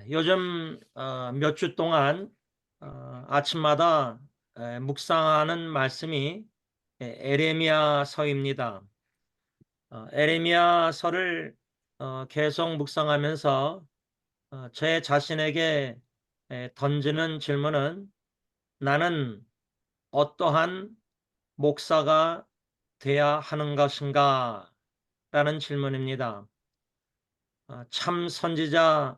요즘 몇 주 동안 아침마다 묵상하는 말씀이 에레미야서입니다. 에레미야서를 계속 묵상하면서 제 자신에게 던지는 질문은 나는 어떠한 목사가 돼야 하는 것인가? 라는 질문입니다. 참 선지자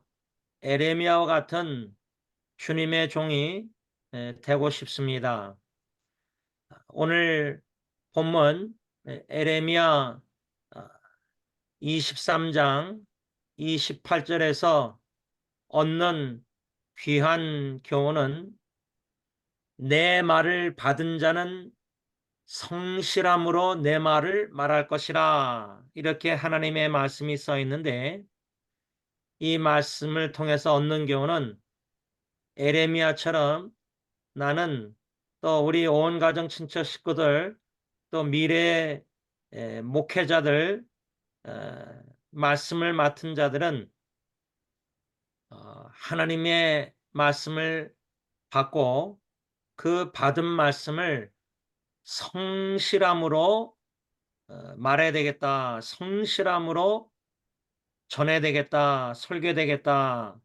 에레미야와 같은 주님의 종이 되고 싶습니다. 오늘 본문 에레미야 23장 28절에서 얻는 귀한 교훈은 내 말을 받은 자는 성실함으로 내 말을 말할 것이라, 이렇게 하나님의 말씀이 써 있는데, 이 말씀을 통해서 얻는 교훈은 에레미야처럼 나는 또 우리 온 가정 친척 식구들 또 미래 목회자들, 말씀을 맡은 자들은 하나님의 말씀을 받고 그 받은 말씀을 성실함으로 말해야 되겠다, 성실함으로 전해야 되겠다, 설교해야 되겠다,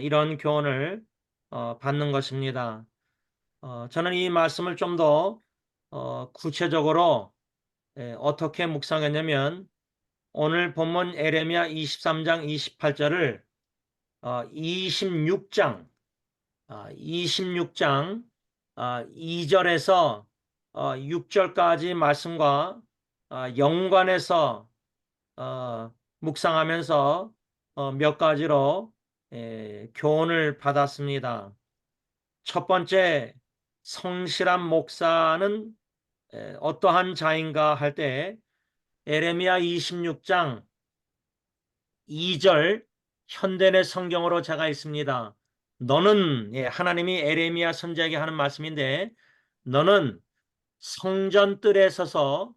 이런 교훈을 받는 것입니다. 저는 이 말씀을 좀 더 구체적으로 어떻게 묵상했냐면, 오늘 본문 에레미야 23장 28절을 26장 2절에서 6절까지 말씀과 연관해서 묵상하면서 몇 가지로 교훈을 받았습니다. 첫 번째, 성실한 목사는 어떠한 자인가 할 때 에레미야 26장 2절 현대의 성경으로 제가 있습니다. 너는, 하나님이 에레미야 선지자에게 하는 말씀인데, 너는 성전 뜰에 서서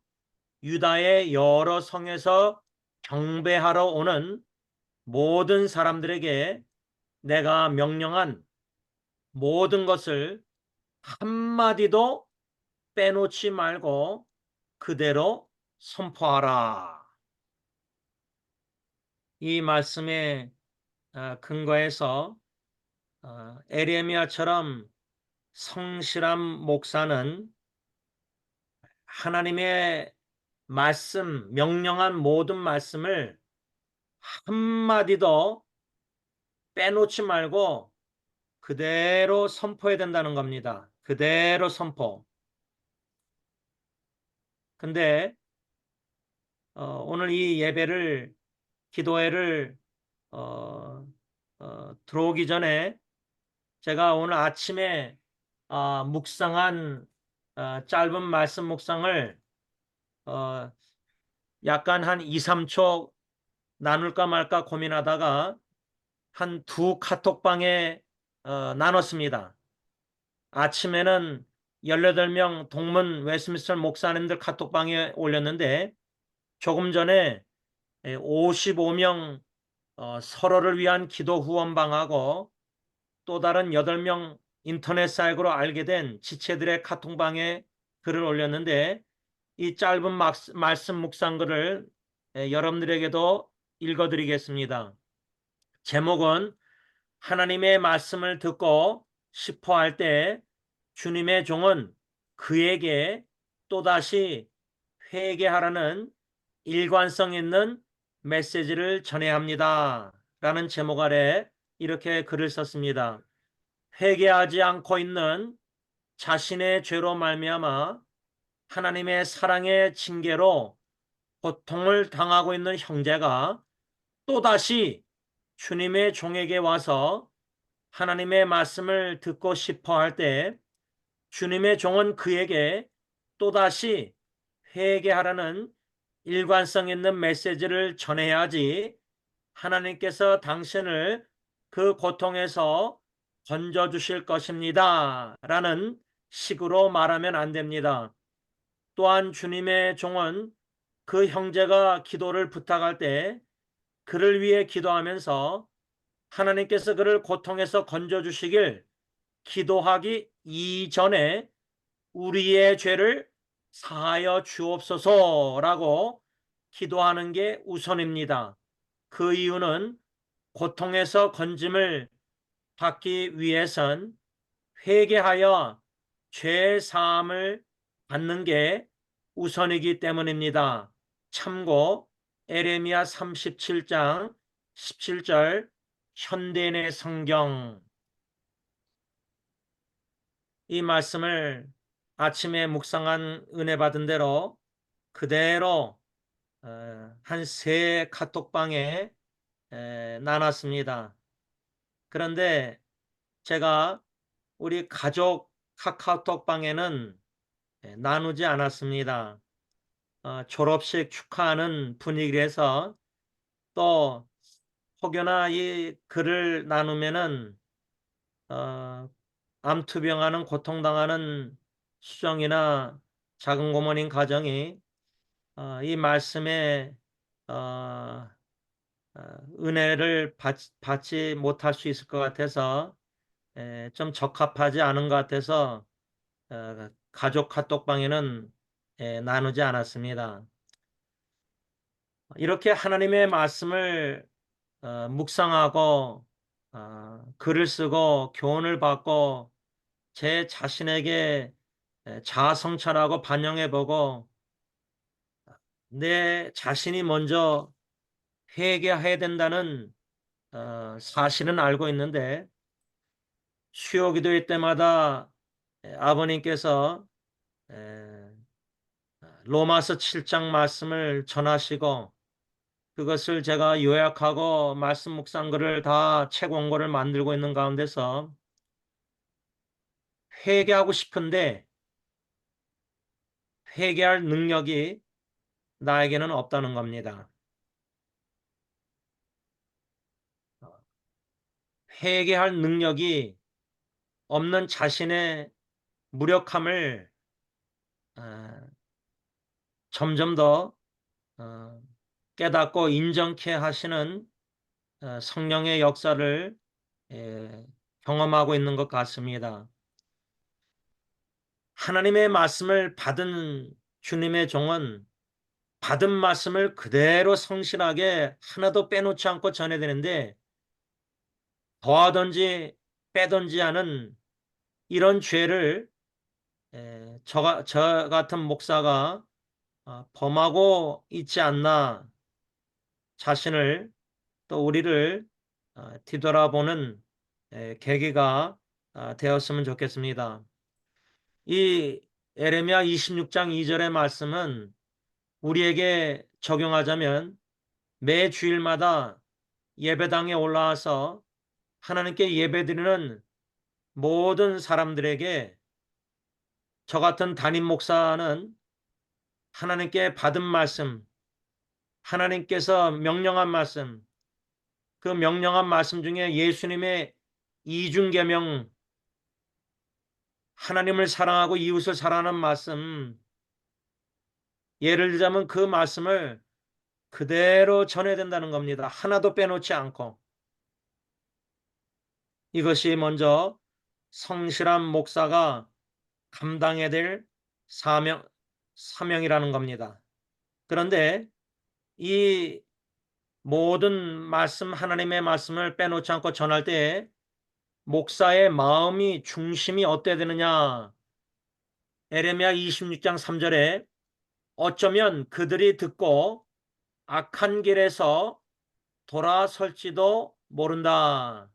유다의 여러 성에서 경배하러 오는 모든 사람들에게 내가 명령한 모든 것을 한마디도 빼놓지 말고 그대로 선포하라. 이 말씀에 근거해서 에레미야처럼 성실한 목사는 하나님의 말씀, 명령한 모든 말씀을 한마디도 빼놓지 말고 그대로 선포해야 된다는 겁니다. 그대로 선포. 근데 오늘 이 예배를, 기도회를 들어오기 전에 제가 오늘 아침에 묵상한 짧은 말씀 묵상을 어, 약간 한 2, 3초 나눌까 말까 고민하다가 한 두 카톡방에 나눴습니다. 아침에는 18명 동문 웨스트민스터 목사님들 카톡방에 올렸는데, 조금 전에 55명 서로를 위한 기도 후원방하고 또 다른 8명 인터넷 사역으로 알게 된 지체들의 카톡방에 글을 올렸는데, 이 짧은 말씀 묵상글을 여러분들에게도 읽어드리겠습니다. 제목은 하나님의 말씀을 듣고 싶어 할 때 주님의 종은 그에게 또다시 회개하라는 일관성 있는 메시지를 전해야 합니다. 라는 제목 아래 이렇게 글을 썼습니다. 회개하지 않고 있는 자신의 죄로 말미암아 하나님의 사랑의 징계로 고통을 당하고 있는 형제가 또다시 주님의 종에게 와서 하나님의 말씀을 듣고 싶어 할 때 주님의 종은 그에게 또다시 회개하라는 일관성 있는 메시지를 전해야지, 하나님께서 당신을 그 고통에서 건져주실 것입니다. 라는 식으로 말하면 안 됩니다. 또한 주님의 종은 그 형제가 기도를 부탁할 때 그를 위해 기도하면서 하나님께서 그를 고통에서 건져주시길 기도하기 이전에 우리의 죄를 사하여 주옵소서라고 기도하는 게 우선입니다. 그 이유는 고통에서 건짐을 받기 위해선 회개하여 죄 사함을 받는 게 우선이기 때문입니다. 참고 에레미야 37장 17절 현대인의 성경. 이 말씀을 아침에 묵상한 은혜 받은 대로 그대로 한 세 카톡방에 나눴습니다. 그런데 제가 우리 가족 카카오톡방에는 나누지 않았습니다. 졸업식 축하하는 분위기에서 또 혹여나 이 글을 나누면은 암투병하는 고통당하는 수정이나 작은 고모님 가정이 이 말씀에 어, 은혜를 받지 못할 수 있을 것 같아서 좀 적합하지 않은 것 같아서 가족 카톡방에는 나누지 않았습니다. 이렇게 하나님의 말씀을 묵상하고 글을 쓰고 교훈을 받고 제 자신에게 자아 성찰하고 반영해보고 내 자신이 먼저 회개해야 된다는 사실은 알고 있는데 수요 기도회 때마다 아버님께서 로마서 7장 말씀을 전하시고 그것을 제가 요약하고 말씀 묵상글을 다 책 원고를 만들고 있는 가운데서 회개하고 싶은데 회개할 능력이 나에게는 없다는 겁니다. 회개할 능력이 없는 자신의 무력함을 어, 점점 더 깨닫고 인정케 하시는 성령의 역사를 경험하고 있는 것 같습니다. 하나님의 말씀을 받은 주님의 종은 받은 말씀을 그대로 성실하게 하나도 빼놓지 않고 전해야 되는데 더하든지 빼든지 하는 이런 죄를 저 같은 목사가 범하고 있지 않나 자신을 또 우리를 뒤돌아보는 계기가 되었으면 좋겠습니다. 이 에레미야 26장 2절의 말씀은 우리에게 적용하자면 매 주일마다 예배당에 올라와서 하나님께 예배드리는 모든 사람들에게 저 같은 담임 목사는 하나님께 받은 말씀, 하나님께서 명령한 말씀, 그 명령한 말씀 중에 예수님의 이중계명, 하나님을 사랑하고 이웃을 사랑하는 말씀, 예를 들자면 그 말씀을 그대로 전해야 된다는 겁니다. 하나도 빼놓지 않고. 이것이 먼저 성실한 목사가 감당해야 될 사명이라는 겁니다. 그런데 이 모든 말씀, 하나님의 말씀을 빼놓지 않고 전할 때 목사의 마음이 중심이 어때야 되느냐? 에레미야 26장 3절에 어쩌면 그들이 듣고 악한 길에서 돌아설지도 모른다.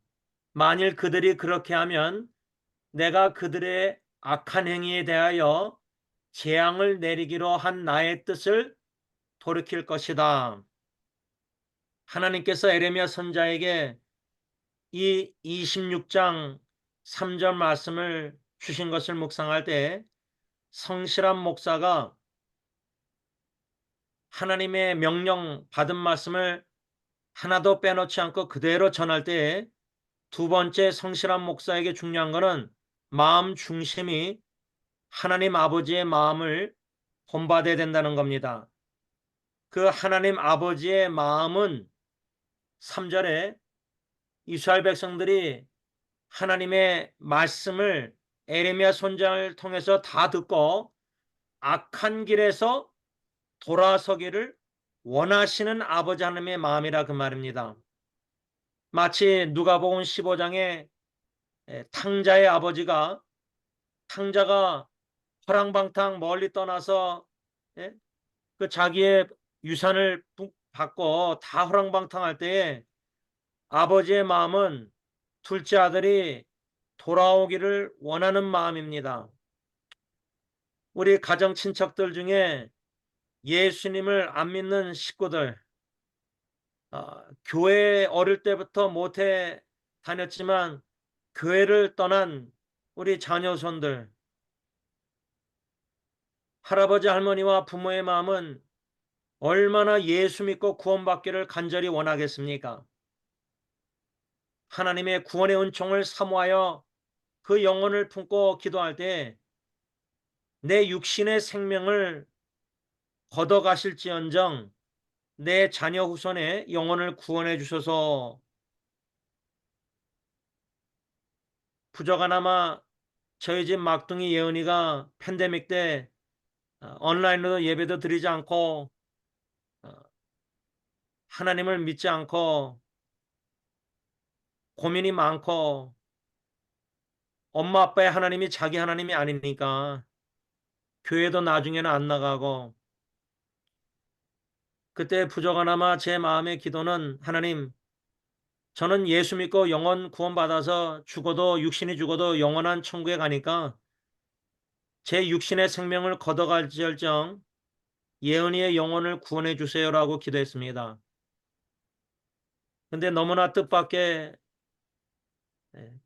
만일 그들이 그렇게 하면 내가 그들의 악한 행위에 대하여 재앙을 내리기로 한 나의 뜻을 돌이킬 것이다. 하나님께서 에레미야 선지자에게 이 26장 3절 말씀을 주신 것을 묵상할 때 성실한 목사가 하나님의 명령 받은 말씀을 하나도 빼놓지 않고 그대로 전할 때 두 번째 성실한 목사에게 중요한 것은 마음 중심이 하나님 아버지의 마음을 본받아야 된다는 겁니다. 그 하나님 아버지의 마음은 3절에 이스라엘 백성들이 하나님의 말씀을 에레미야 선지자를 통해서 다 듣고 악한 길에서 돌아서기를 원하시는 아버지 하나님의 마음이라 그 말입니다. 마치 누가복음 15장에 탕자의 아버지가 탕자가 허랑방탕 멀리 떠나서 예? 그 자기의 유산을 받고 다 허랑방탕할 때에 아버지의 마음은 둘째 아들이 돌아오기를 원하는 마음입니다. 우리 가정 친척들 중에 예수님을 안 믿는 식구들, 교회 어릴 때부터 못해 다녔지만 교회를 떠난 우리 자녀손들, 할아버지 할머니와 부모의 마음은 얼마나 예수 믿고 구원받기를 간절히 원하겠습니까? 하나님의 구원의 은총을 사모하여 그 영혼을 품고 기도할 때 내 육신의 생명을 걷어가실지언정 내 자녀 후손의 영혼을 구원해 주셔서 부족하나마 저희 집 막둥이 예은이가 팬데믹 때 온라인으로 예배도 드리지 않고 어, 하나님을 믿지 않고 고민이 많고 엄마 아빠의 하나님이 자기 하나님이 아니니까 교회도 나중에는 안 나가고 그때 부족하나마 제 마음의 기도는 하나님 저는 예수 믿고 영원 구원받아서 죽어도 육신이 죽어도 영원한 천국에 가니까 제 육신의 생명을 걷어갈지언정 예은이의 영혼을 구원해 주세요라고 기도했습니다. 근데 너무나 뜻밖의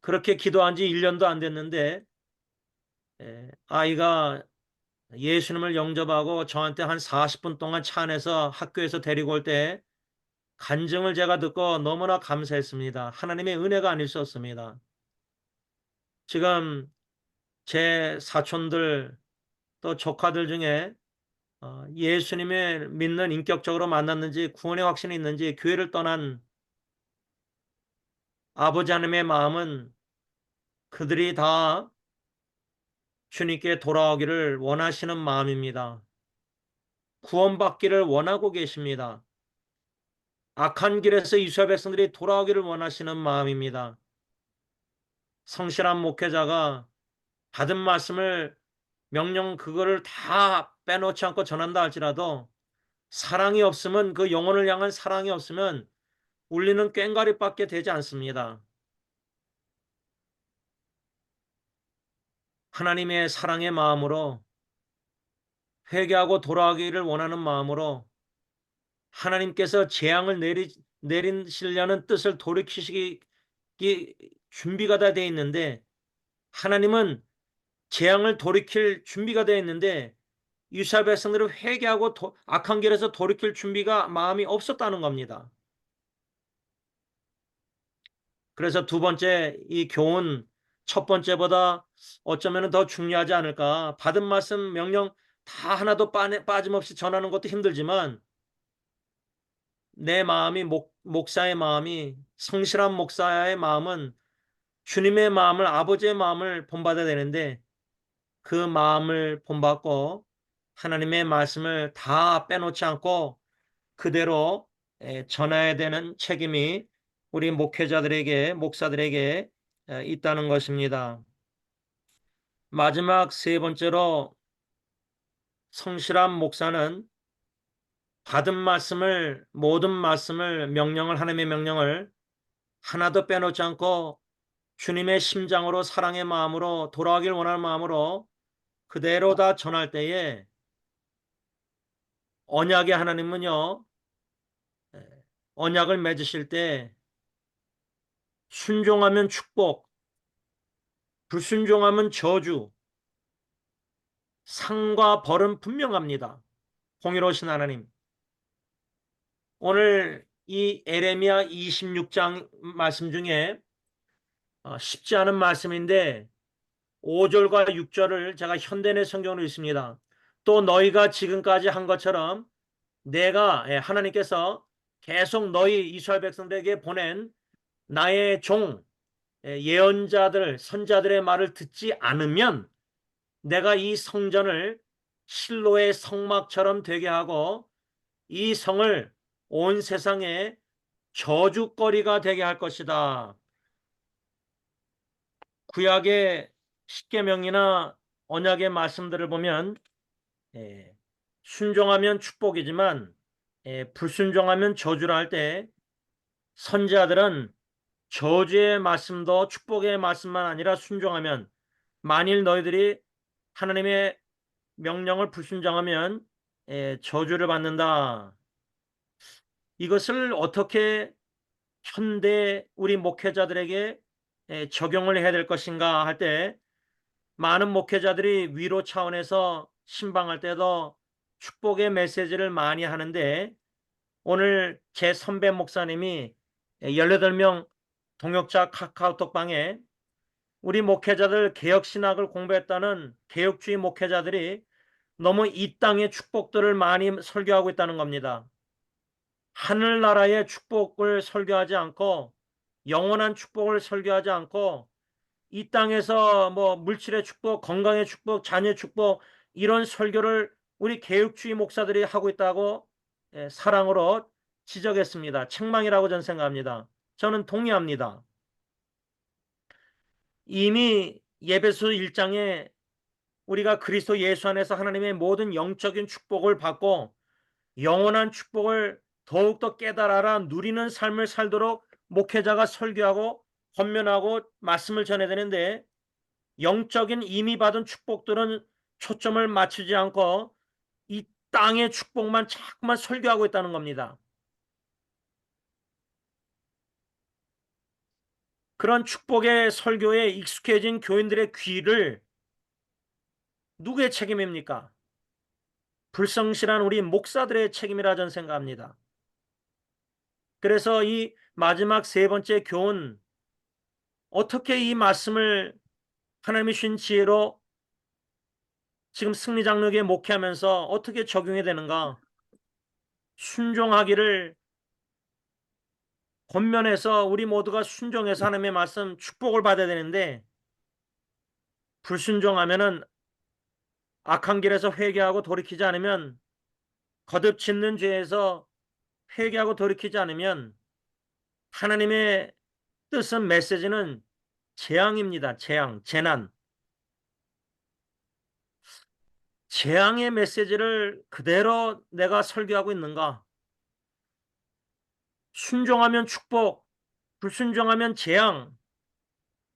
그렇게 기도한 지 1년도 안 됐는데 아이가 예수님을 영접하고 저한테 한 40분 동안 차 안에서 학교에서 데리고 올 때 간증을 제가 듣고 너무나 감사했습니다. 하나님의 은혜가 아닐 수 없습니다. 지금 제 사촌들 또 조카들 중에 예수님을 믿는 인격적으로 만났는지 구원의 확신이 있는지 교회를 떠난 아버지 하나님의 마음은 그들이 다 주님께 돌아오기를 원하시는 마음입니다. 구원받기를 원하고 계십니다. 악한 길에서 이스라엘 백성들이 돌아오기를 원하시는 마음입니다. 성실한 목회자가 받은 말씀을 명령 그거를 다 빼놓지 않고 전한다 할지라도 사랑이 없으면 그 영혼을 향한 사랑이 없으면 울리는 꽹과리밖에 되지 않습니다. 하나님의 사랑의 마음으로 회개하고 돌아가기를 원하는 마음으로 하나님께서 재앙을 내리시려는 뜻을 돌이키시기 준비가 다 되어 있는데 하나님은 재앙을 돌이킬 준비가 되어 있는데 이스라엘 백성들은 회개하고 악한 길에서 돌이킬 준비가 마음이 없었다는 겁니다. 그래서 두 번째 이 교훈 첫 번째보다 어쩌면 더 중요하지 않을까. 받은 말씀 명령 다 하나도 빠짐없이 전하는 것도 힘들지만 내 마음이 목사의 마음이 성실한 목사의 마음은 주님의 마음을 아버지의 마음을 본받아야 되는데 그 마음을 본받고 하나님의 말씀을 다 빼놓지 않고 그대로 전해야 되는 책임이 우리 목회자들에게 목사들에게 있다는 것입니다. 마지막 세 번째로 성실한 목사는 받은 말씀을 모든 말씀을 명령을 하나님의 명령을 하나도 빼놓지 않고 주님의 심장으로 사랑의 마음으로 돌아가길 원하는 마음으로 그대로 다 전할 때에 언약의 하나님은요 언약을 맺으실 때 순종하면 축복, 불순종하면 저주, 상과 벌은 분명합니다. 공의로우신 하나님. 오늘 이 에레미야 26장 말씀 중에 쉽지 않은 말씀인데 5절과 6절을 제가 현대내 성경으로 읽습니다. 또 너희가 지금까지 한 것처럼 내가 하나님께서 계속 너희 이스라엘 백성들에게 보낸 나의 종, 예언자들, 선자들의 말을 듣지 않으면 내가 이 성전을 실로의 성막처럼 되게 하고 이 성을 온 세상에 저주거리가 되게 할 것이다. 구약의 십계명이나 언약의 말씀들을 보면 예, 순종하면 축복이지만 불순종하면 저주라 할 때 선지자들은 저주의 말씀도 축복의 말씀만 아니라 순종하면 만일 너희들이 하나님의 명령을 불순종하면 저주를 받는다. 이것을 어떻게 현대 우리 목회자들에게 적용을 해야 될 것인가 할 때 많은 목회자들이 위로 차원에서 신방할 때도 축복의 메시지를 많이 하는데 오늘 제 선배 목사님이 18명 동역자 카카오톡방에 우리 목회자들 개혁신학을 공부했다는 개혁주의 목회자들이 너무 이 땅의 축복들을 많이 설교하고 있다는 겁니다. 하늘나라의 축복을 설교하지 않고 영원한 축복을 설교하지 않고 이 땅에서 뭐 물질의 축복, 건강의 축복, 자녀의 축복 이런 설교를 우리 개혁주의 목사들이 하고 있다고 사랑으로 지적했습니다. 책망이라고 저는 생각합니다. 저는 동의합니다. 이미 예배소 1장에 우리가 그리스도 예수 안에서 하나님의 모든 영적인 축복을 받고 영원한 축복을 더욱더 깨달아라 누리는 삶을 살도록 목회자가 설교하고 권면하고 말씀을 전해야 되는데 영적인 이미 받은 축복들은 초점을 맞추지 않고 이 땅의 축복만 자꾸만 설교하고 있다는 겁니다. 그런 축복의 설교에 익숙해진 교인들의 귀를 누구의 책임입니까? 불성실한 우리 목사들의 책임이라 저는 생각합니다. 그래서 이 마지막 세 번째 교훈, 어떻게 이 말씀을 하나님이 주신 지혜로 지금 승리장로에게 목회하면서 어떻게 적용해야 되는가? 순종하기를 권면해서 우리 모두가 순종해서 하나님의 말씀 축복을 받아야 되는데 불순종하면은 악한 길에서 회개하고 돌이키지 않으면 거듭 짓는 죄에서 회개하고 돌이키지 않으면 하나님의 뜻은 메시지는 재앙입니다. 재앙, 재난. 재앙의 메시지를 그대로 내가 설교하고 있는가? 순종하면 축복, 불순종하면 재앙,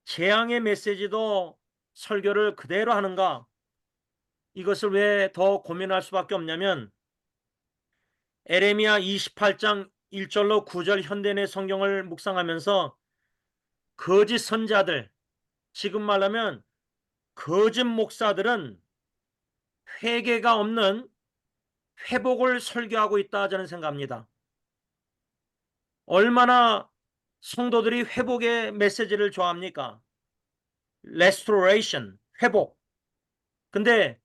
재앙의 메시지도 설교를 그대로 하는가? 이것을 왜 더 고민할 수밖에 없냐면 에레미야 28장 1절로 9절 현대인의 성경을 묵상하면서 거짓 선자들, 지금 말하면 거짓 목사들은 회개가 없는 회복을 설교하고 있다 저는 생각합니다. 얼마나 성도들이 회복의 메시지를 좋아합니까? restoration, 회복. 근데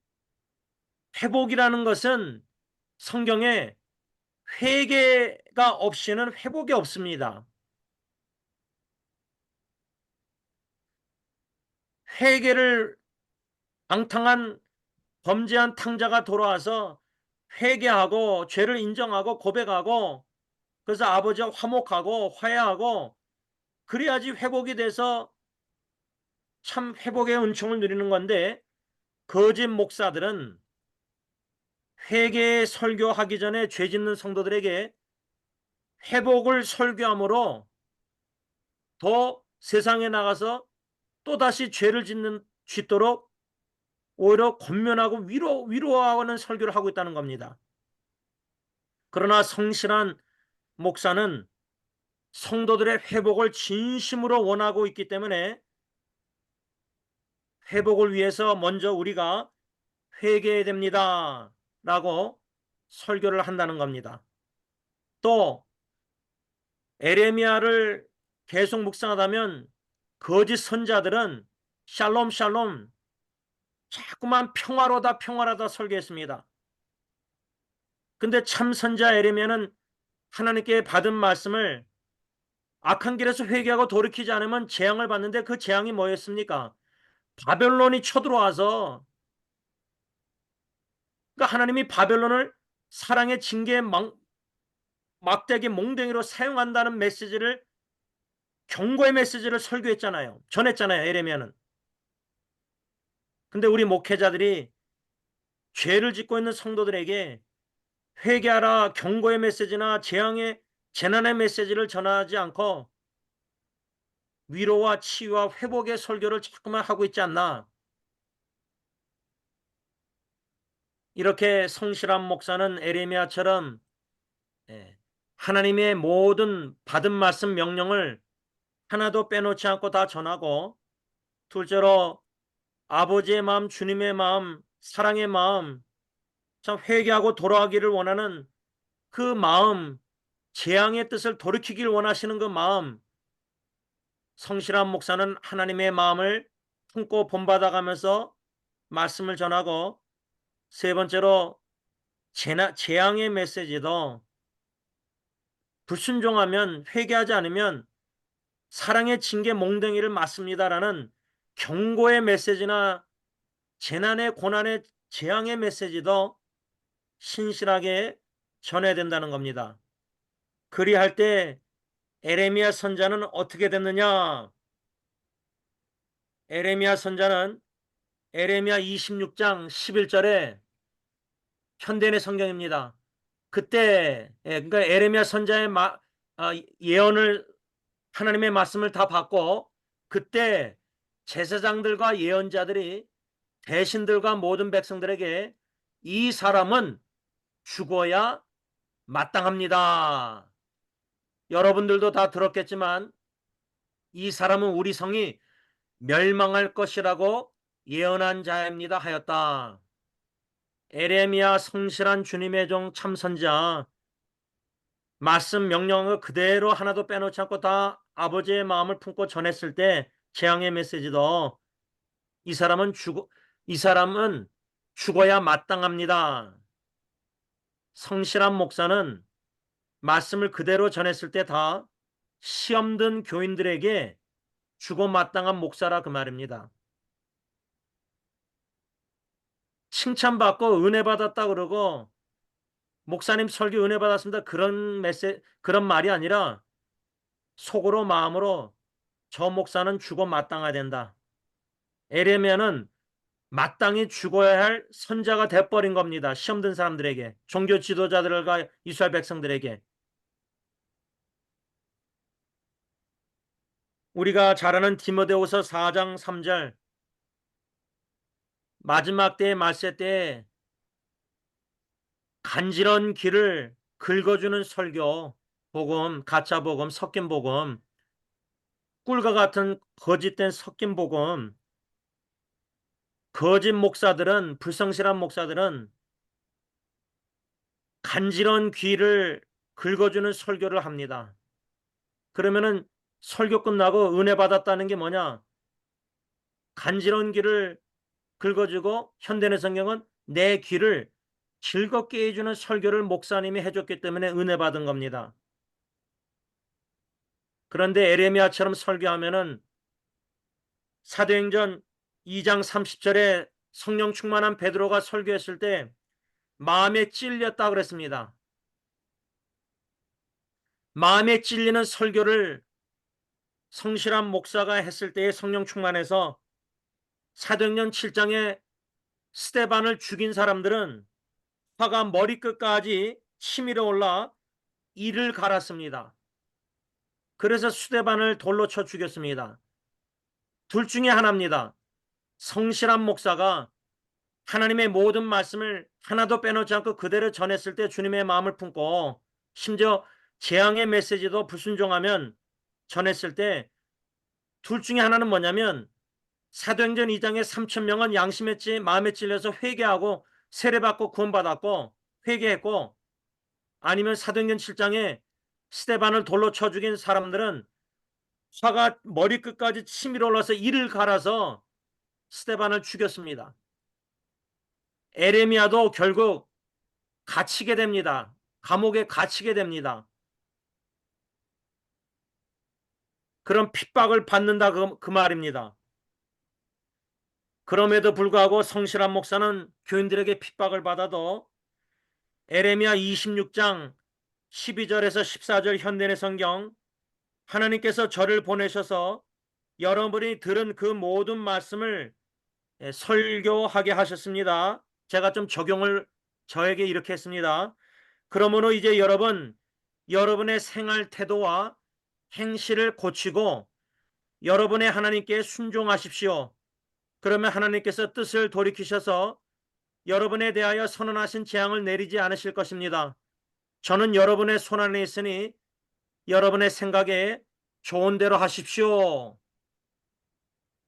회복이라는 것은 성경에 회개가 없이는 회복이 없습니다. 회개를 방탕한 범죄한 탕자가 돌아와서 회개하고 죄를 인정하고 고백하고 그래서 아버지와 화목하고 화해하고 그래야지 회복이 돼서 참 회복의 은총을 누리는 건데 거짓 목사들은 회개 설교하기 전에 죄 짓는 성도들에게 회복을 설교함으로 더 세상에 나가서 또다시 죄를 짓도록 오히려 권면하고 위로하는 설교를 하고 있다는 겁니다. 그러나 성실한 목사는 성도들의 회복을 진심으로 원하고 있기 때문에 회복을 위해서 먼저 우리가 회개해야 됩니다. 라고 설교를 한다는 겁니다. 또 에레미야를 계속 묵상하다면 거짓 선자들은 샬롬 샬롬 자꾸만 평화로다 평화로다 설교했습니다. 근데 참 선자 에레미야는 하나님께 받은 말씀을 악한 길에서 회개하고 돌이키지 않으면 재앙을 받는데 그 재앙이 뭐였습니까? 바벨론이 쳐들어와서, 그러니까 하나님이 바벨론을 사랑의 징계의 막대기 몽둥이로 사용한다는 메시지를, 경고의 메시지를 설교했잖아요. 전했잖아요. 에레미야는. 근데 우리 목회자들이 죄를 짓고 있는 성도들에게 회개하라 경고의 메시지나 재난의 메시지를 전하지 않고 위로와 치유와 회복의 설교를 자꾸만 하고 있지 않나. 이렇게 성실한 목사는 에레미야처럼, 예, 하나님의 모든 받은 말씀 명령을 하나도 빼놓지 않고 다 전하고, 둘째로 아버지의 마음, 주님의 마음, 사랑의 마음, 참 회개하고 돌아가기를 원하는 그 마음, 재앙의 뜻을 돌이키길 원하시는 그 마음, 성실한 목사는 하나님의 마음을 품고 본받아가면서 말씀을 전하고, 세 번째로 재앙의 메시지도 불순종하면, 회개하지 않으면 사랑의 징계 몽둥이를 맞습니다라는 경고의 메시지나 재난의 고난의 재앙의 메시지도 신실하게 전해야 된다는 겁니다. 그리할 때 에레미야 선자는 어떻게 됐느냐? 에레미야 선자는 에레미야 26장 11절에, 현대인의 성경입니다. 그때, 그러니까 에레미야 선자의 예언을, 하나님의 말씀을 다 받고, 그때 제사장들과 예언자들이 대신들과 모든 백성들에게 이 사람은 죽어야 마땅합니다. 여러분들도 다 들었겠지만 이 사람은 우리 성이 멸망할 것이라고 예언한 자입니다 하였다. 에레미야 성실한 주님의 종 참선자, 말씀 명령을 그대로 하나도 빼놓지 않고 다 아버지의 마음을 품고 전했을 때 재앙의 메시지도 이 사람은 이 사람은 죽어야 마땅합니다. 성실한 목사는 말씀을 그대로 전했을 때 다 시험 든 교인들에게 죽어 마땅한 목사라 그 말입니다. 칭찬받고 은혜 받았다 그러고 목사님 설교 은혜 받았습니다, 그런 말이 아니라 속으로 마음으로 저 목사는 죽어 마땅해야 된다. 에레미야는 마땅히 죽어야 할 선자가 돼버린 겁니다. 시험 든 사람들에게, 종교 지도자들과 이스라엘 백성들에게. 우리가 잘 아는 디모데후서 4장 3절, 마지막 때의 말세 때에 간지런 귀를 긁어주는 설교, 복음, 가짜 복음, 섞인 복음, 꿀과 같은 거짓된 섞인 복음, 거짓 목사들은, 불성실한 목사들은 간지런 귀를 긁어주는 설교를 합니다. 그러면은 설교 끝나고 은혜 받았다는 게 뭐냐? 간지러운 귀를 긁어주고, 현대의 성경은 내 귀를 즐겁게 해주는 설교를 목사님이 해줬기 때문에 은혜 받은 겁니다. 그런데 에레미야처럼 설교하면은 사도행전 2장 30절에 성령 충만한 베드로가 설교했을 때 마음에 찔렸다 그랬습니다. 마음에 찔리는 설교를 성실한 목사가 했을 때에 성령 충만해서 사도행전 7장에 스데반을 죽인 사람들은 화가 머리끝까지 치밀어 올라 이를 갈았습니다. 그래서 스데반을 돌로 쳐 죽였습니다. 둘 중에 하나입니다. 성실한 목사가 하나님의 모든 말씀을 하나도 빼놓지 않고 그대로 전했을 때 주님의 마음을 품고, 심지어 재앙의 메시지도 불순종하면 전했을 때, 둘 중에 하나는 뭐냐면 사도행전 2장에 3천 명은 양심에 마음에 찔려서 회개하고 세례받고 구원받았고 회개했고, 아니면 사도행전 7장에 스데반을 돌로 쳐 죽인 사람들은 화가 머리끝까지 치밀어 올라서 이를 갈아서 스데반을 죽였습니다. 에레미야도 결국 갇히게 됩니다. 감옥에 갇히게 됩니다. 그런 핍박을 받는다 그 말입니다. 그럼에도 불구하고 성실한 목사는 교인들에게 핍박을 받아도 에레미야 26장 12절에서 14절 현대의 성경, 하나님께서 저를 보내셔서 여러분이 들은 그 모든 말씀을 설교하게 하셨습니다. 제가 좀 적용을 저에게 이렇게 했습니다. 그러므로 이제 여러분의 생활 태도와 행실을 고치고 여러분의 하나님께 순종하십시오. 그러면 하나님께서 뜻을 돌이키셔서 여러분에 대하여 선언하신 재앙을 내리지 않으실 것입니다. 저는 여러분의 손 안에 있으니 여러분의 생각에 좋은 대로 하십시오.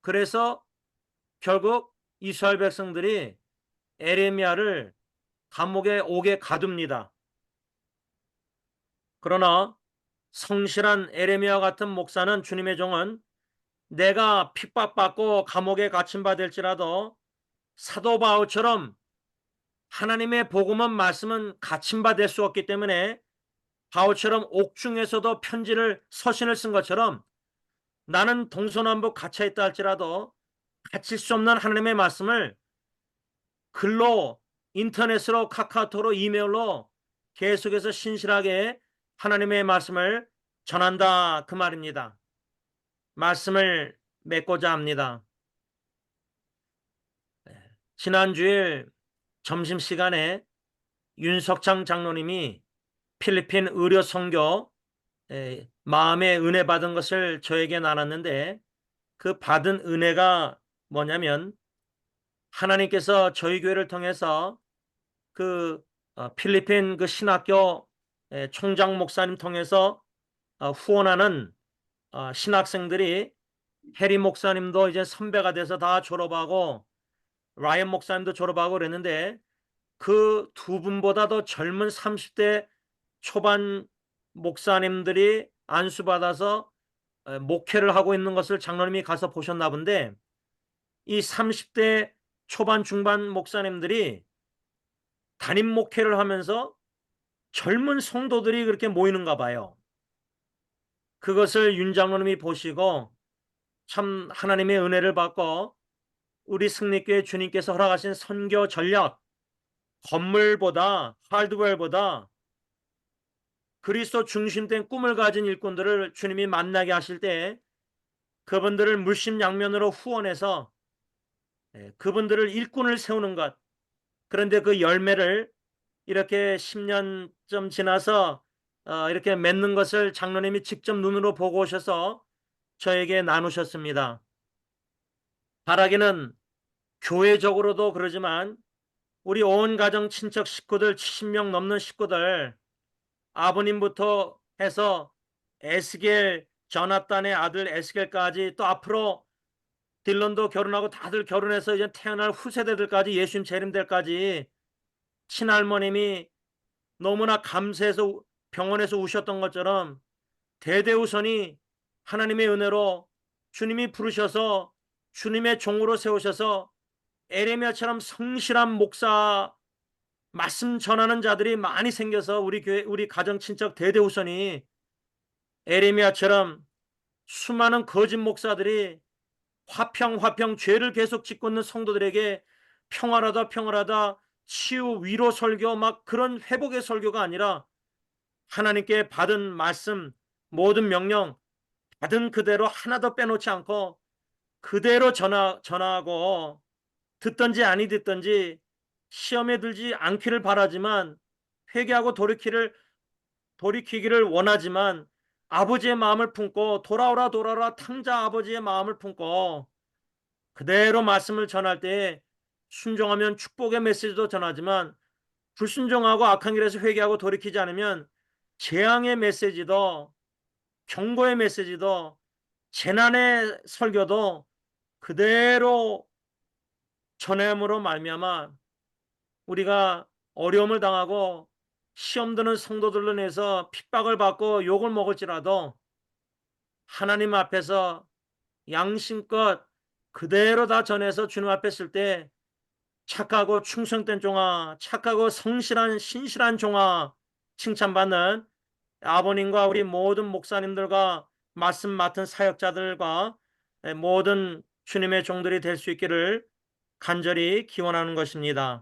그래서 결국 이스라엘 백성들이 에레미야를 감옥에 오게 가둡니다. 그러나 성실한 에레미야 같은 목사는, 주님의 종은 내가 핍박받고 감옥에 갇힌 바 될지라도 사도 바울처럼 하나님의 복음은 말씀은 갇힌 바 될 수 없기 때문에 바울처럼 옥중에서도 편지를 서신을 쓴 것처럼 나는 동서남북 갇혀 있다 할지라도 갇힐 수 없는 하나님의 말씀을 글로, 인터넷으로, 카카오톡으로, 이메일로 계속해서 신실하게 하나님의 말씀을 전한다 그 말입니다. 말씀을 맺고자 합니다. 지난주일 점심시간에 윤석창 장로님이 필리핀 의료 선교 마음의 은혜 받은 것을 저에게 나눴는데, 그 받은 은혜가 뭐냐면 하나님께서 저희 교회를 통해서 그 필리핀 그 신학교 총장 목사님 통해서 후원하는 신학생들이, 해리 목사님도 이제 선배가 돼서 다 졸업하고 라이언 목사님도 졸업하고 그랬는데, 그 두 분보다도 젊은 30대 초반 목사님들이 안수받아서 목회를 하고 있는 것을 장로님이 가서 보셨나 본데, 이 30대 초반 중반 목사님들이 담임 목회를 하면서 젊은 성도들이 그렇게 모이는가 봐요. 그것을 윤 장로님이 보시고 참 하나님의 은혜를 받고 우리 승리교회 주님께서 허락하신 선교 전략, 건물보다, 하드웨어보다 그리스도 중심된 꿈을 가진 일꾼들을 주님이 만나게 하실 때 그분들을 물심양면으로 후원해서 그분들을 일꾼을 세우는 것, 그런데 그 열매를 이렇게 10년쯤 지나서 이렇게 맺는 것을 장로님이 직접 눈으로 보고 오셔서 저에게 나누셨습니다. 바라기는 교회적으로도 그러지만 우리 온 가정 친척 식구들, 70명 넘는 식구들, 아버님부터 해서 에스겔, 저나단의 아들 에스겔까지, 또 앞으로 딜런도 결혼하고 다들 결혼해서 이제 태어날 후세대들까지, 예수님 재림들까지 친할머님이 너무나 감사해서 병원에서 우셨던 것처럼 대대우선이 하나님의 은혜로 주님이 부르셔서 주님의 종으로 세우셔서 에레미야처럼 성실한 목사, 말씀 전하는 자들이 많이 생겨서 우리 교회, 우리 가정 친척 대대우선이 에레미야처럼 수많은 거짓 목사들이 화평 죄를 계속 짓고 있는 성도들에게 평화라다 치유 위로 설교, 막 그런 회복의 설교가 아니라 하나님께 받은 말씀, 모든 명령 받은 그대로 하나도 빼놓지 않고 그대로 전하고, 듣든지 아니 듣든지 시험에 들지 않기를 바라지만, 회개하고 돌이키기를 원하지만 아버지의 마음을 품고, 돌아오라 탕자 아버지의 마음을 품고 그대로 말씀을 전할 때 순종하면 축복의 메시지도 전하지만, 불순종하고 악한 길에서 회개하고 돌이키지 않으면 재앙의 메시지도, 경고의 메시지도, 재난의 설교도 그대로 전함으로 말미암아 우리가 어려움을 당하고 시험 드는 성도들로 인해서 핍박을 받고 욕을 먹을지라도 하나님 앞에서 양심껏 그대로 다 전해서 주님 앞에 쓸 때 착하고 충성된 종아, 착하고 성실한 신실한 종아 칭찬받는 아버님과 우리 모든 목사님들과 말씀 맡은 사역자들과 모든 주님의 종들이 될 수 있기를 간절히 기원하는 것입니다.